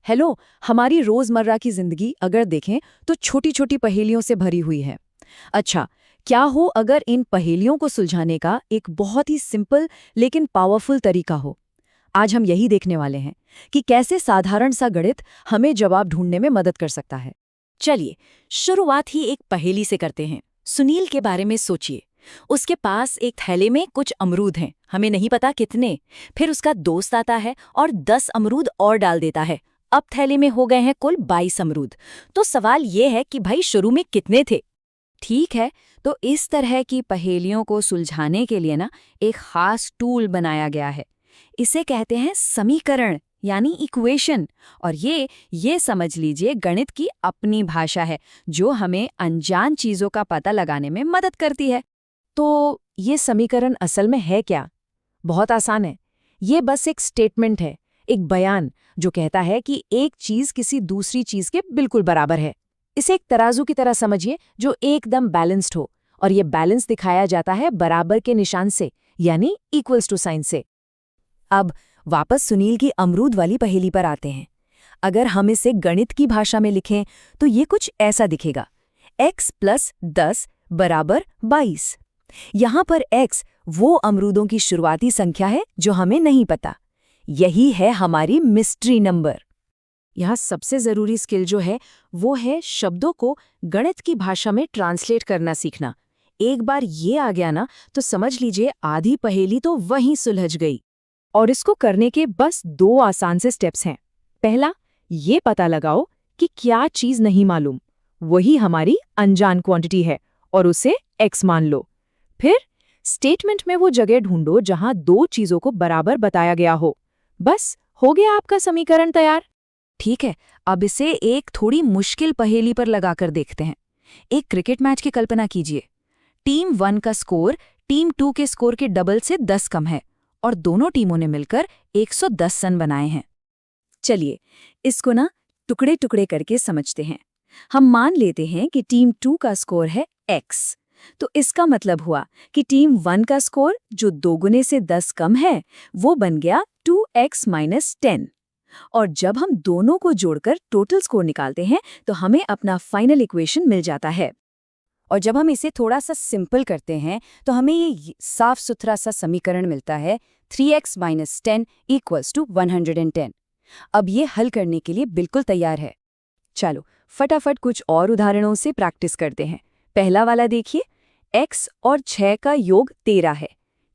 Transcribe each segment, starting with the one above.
Hello. हमारी रोजमर्रा की जिंदगी अगर देखें तो छोटी छोटी पहेलियों से भरी हुई है। अच्छा, क्या हो अगर इन पहेलियों को सुलझाने का एक बहुत ही सिंपल लेकिन पावरफुल तरीका हो। आज हम यही देखने वाले हैं कि कैसे साधारण सा गणित हमें जवाब ढूंढने में मदद कर सकता है। चलिए, शुरुआत ही एक पहेली से करते हैं। सुनील के बारे में सोचिए। उसके पास एक थैले में कुछ अमरूद हैं, हमें नहीं पता कितने। फिर उसका दोस्त आता है और 10 अमरूद और डाल देता है। अब थैले में हो गए हैं कुल 22 अमरूद। तो सवाल ये है कि भाई शुरू में कितने थे। ठीक है, तो इस तरह की पहेलियों को सुलझाने के लिए ना एक खास टूल बनाया गया है। इसे कहते हैं समीकरण यानी इक्वेशन। और ये समझ लीजिए गणित की अपनी भाषा है जो हमें अनजान चीजों का पता लगाने में मदद करती है। तो ये समीकरण असल में है क्या? बहुत आसान है। ये बस एक स्टेटमेंट है, एक बयान जो कहता है कि एक चीज किसी दूसरी चीज के बिल्कुल बराबर है। इसे एक तराजू की तरह समझिए जो एकदम बैलेंस्ड हो, और ये बैलेंस दिखाया जाता है बराबर के निशान से, यानी इक्वल्स टू साइन से। अब वापस सुनील की अमरूद वाली पहेली पर आते हैं। अगर हम इसे गणित की भाषा में लिखें तो ये कुछ ऐसा दिखेगा। x + 10 = 22। यहाँ पर x वो अमरूदों की शुरुआती संख्या है जो हमें नहीं पता। यही है हमारी मिस्ट्री नंबर। यहाँ सबसे ज़रूरी स्किल जो है वो है शब्दों को गणित की भाषा में ट्रांसलेट करना सीखना। एक बार ये आ गया ना तो समझ लीजिए आधी पहेली तो वहीं सुलझ गई। और इसको करने के बस 2 आसान से स्टेप्स हैं। पहला, ये पता लगाओ कि क्या चीज़ नहीं मालूम, वही हमारी अनजान क्वांटिटी है, और उसे x मान लो। फिर स्टेटमेंट में वो जगह ढूंढो जहां 2 चीज़ों को बराबर बताया गया हो। बस हो गया आपका समीकरण तैयार। ठीक है, अब इसे एक थोड़ी मुश्किल पहेली पर लगाकर देखते हैं। एक क्रिकेट मैच की कल्पना कीजिए। टीम 1 का स्कोर टीम 2 के स्कोर के डबल से 10 कम है और दोनों टीमों ने मिलकर 110 रन बनाए हैं। चलिए, इसको ना टुकड़े टुकड़े करके समझते हैं। हम मान लेते हैं कि टीम 2 का स्कोर है x। तो इसका मतलब हुआ कि टीम 1 का स्कोर जो 2 गुने से 10 कम है वो बन गया 2x - 10। और जब हम दोनों को जोड़कर टोटल स्कोर निकालते हैं तो हमें अपना फाइनल इक्वेशन मिल जाता है। और जब हम इसे थोड़ा सा सिंपल करते हैं तो हमें ये साफ सुथरा सा समीकरण मिलता है 3x - 10 = 110। अब ये हल करने के लिए बिल्कुल तैयार है। चलो फटाफट कुछ और उदाहरणों से प्रैक्टिस करते हैं। पहला वाला देखिए, x और 6 का योग 13 है।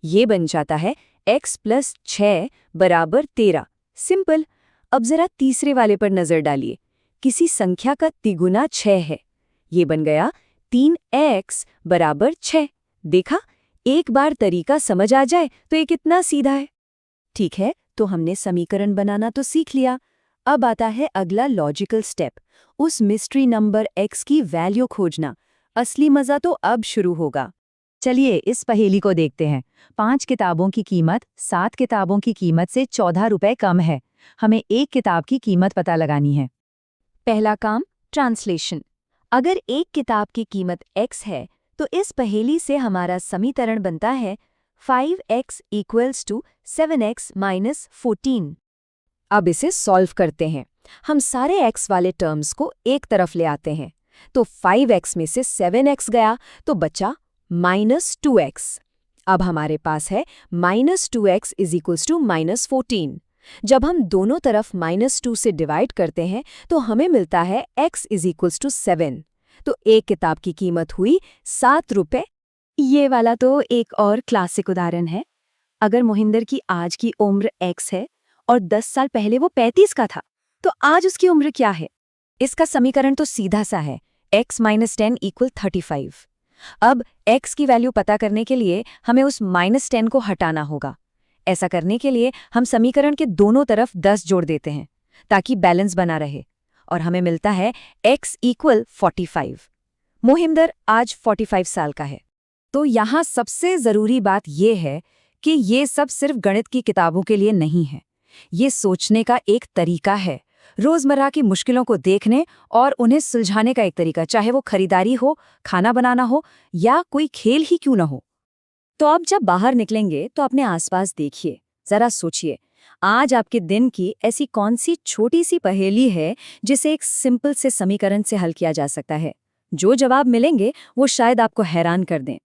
ये बन जाता है x + 6 = 13। सिंपल। अब जरा तीसरे वाले पर नजर डालिए। किसी संख्या का तिगुना 6 है। ये बन गया 3x = 6। देखा, एक बार तरीका समझ आ जाए तो ये कितना सीधा है। ठीक है, तो हमने समीकरण बनाना तो सीख लिया। अब आता है अगला लॉजिकल स्टेप, उस मिस्ट्री नंबर x की वैल्यू खोजना। असली मजा तो अब शुरू होगा। चलिए इस पहेली को देखते हैं। 5 किताबों की कीमत 7 किताबों की कीमत से 14 रुपए कम है। हमें एक किताब की कीमत पता लगानी है। पहला काम, ट्रांसलेशन। अगर एक किताब की कीमत x है तो इस पहेली से हमारा समीकरण बनता है 5x = 7x - 14। अब इसे सॉल्व करते हैं। हम सारे x वाले टर्म्स को एक तरफ ले आते हैं। तो 5x में से 7x गया तो बचा -2x। अब हमारे पास है -2x = -14। जब हम दोनों तरफ -2 से डिवाइड करते हैं तो हमें मिलता है x = 7। तो एक किताब की कीमत हुई 7 रुपए। ये वाला तो एक और क्लासिक उदाहरण है। अगर मोहिंदर की आज की उम्र x है और 10 साल पहले वो 35 का था, तो आज उसकी उम्र क्या है? इसका समीकरण तो सीधा सा है, x - 10 = 35। अब x की वैल्यू पता करने के लिए हमें उस -10 को हटाना होगा। ऐसा करने के लिए हम समीकरण के दोनों तरफ 10 जोड़ देते हैं ताकि बैलेंस बना रहे, और हमें मिलता है x = 45। मोहिंदर आज 45 साल का है। तो यहाँ सबसे ज़रूरी बात यह है कि ये सब सिर्फ गणित की किताबों के लिए नहीं है। ये सोचने का एक तरीका है, रोज़मर्रा की मुश्किलों को देखने और उन्हें सुलझाने का एक तरीका, चाहे वो खरीदारी हो, खाना बनाना हो या कोई खेल ही क्यों ना हो। तो अब जब बाहर निकलेंगे तो अपने आसपास देखिए, ज़रा सोचिए आज आपके दिन की ऐसी कौन सी छोटी सी पहेली है जिसे एक सिंपल से समीकरण से हल किया जा सकता है? जो जवाब मिलेंगे वो शायद आपको हैरान कर दें।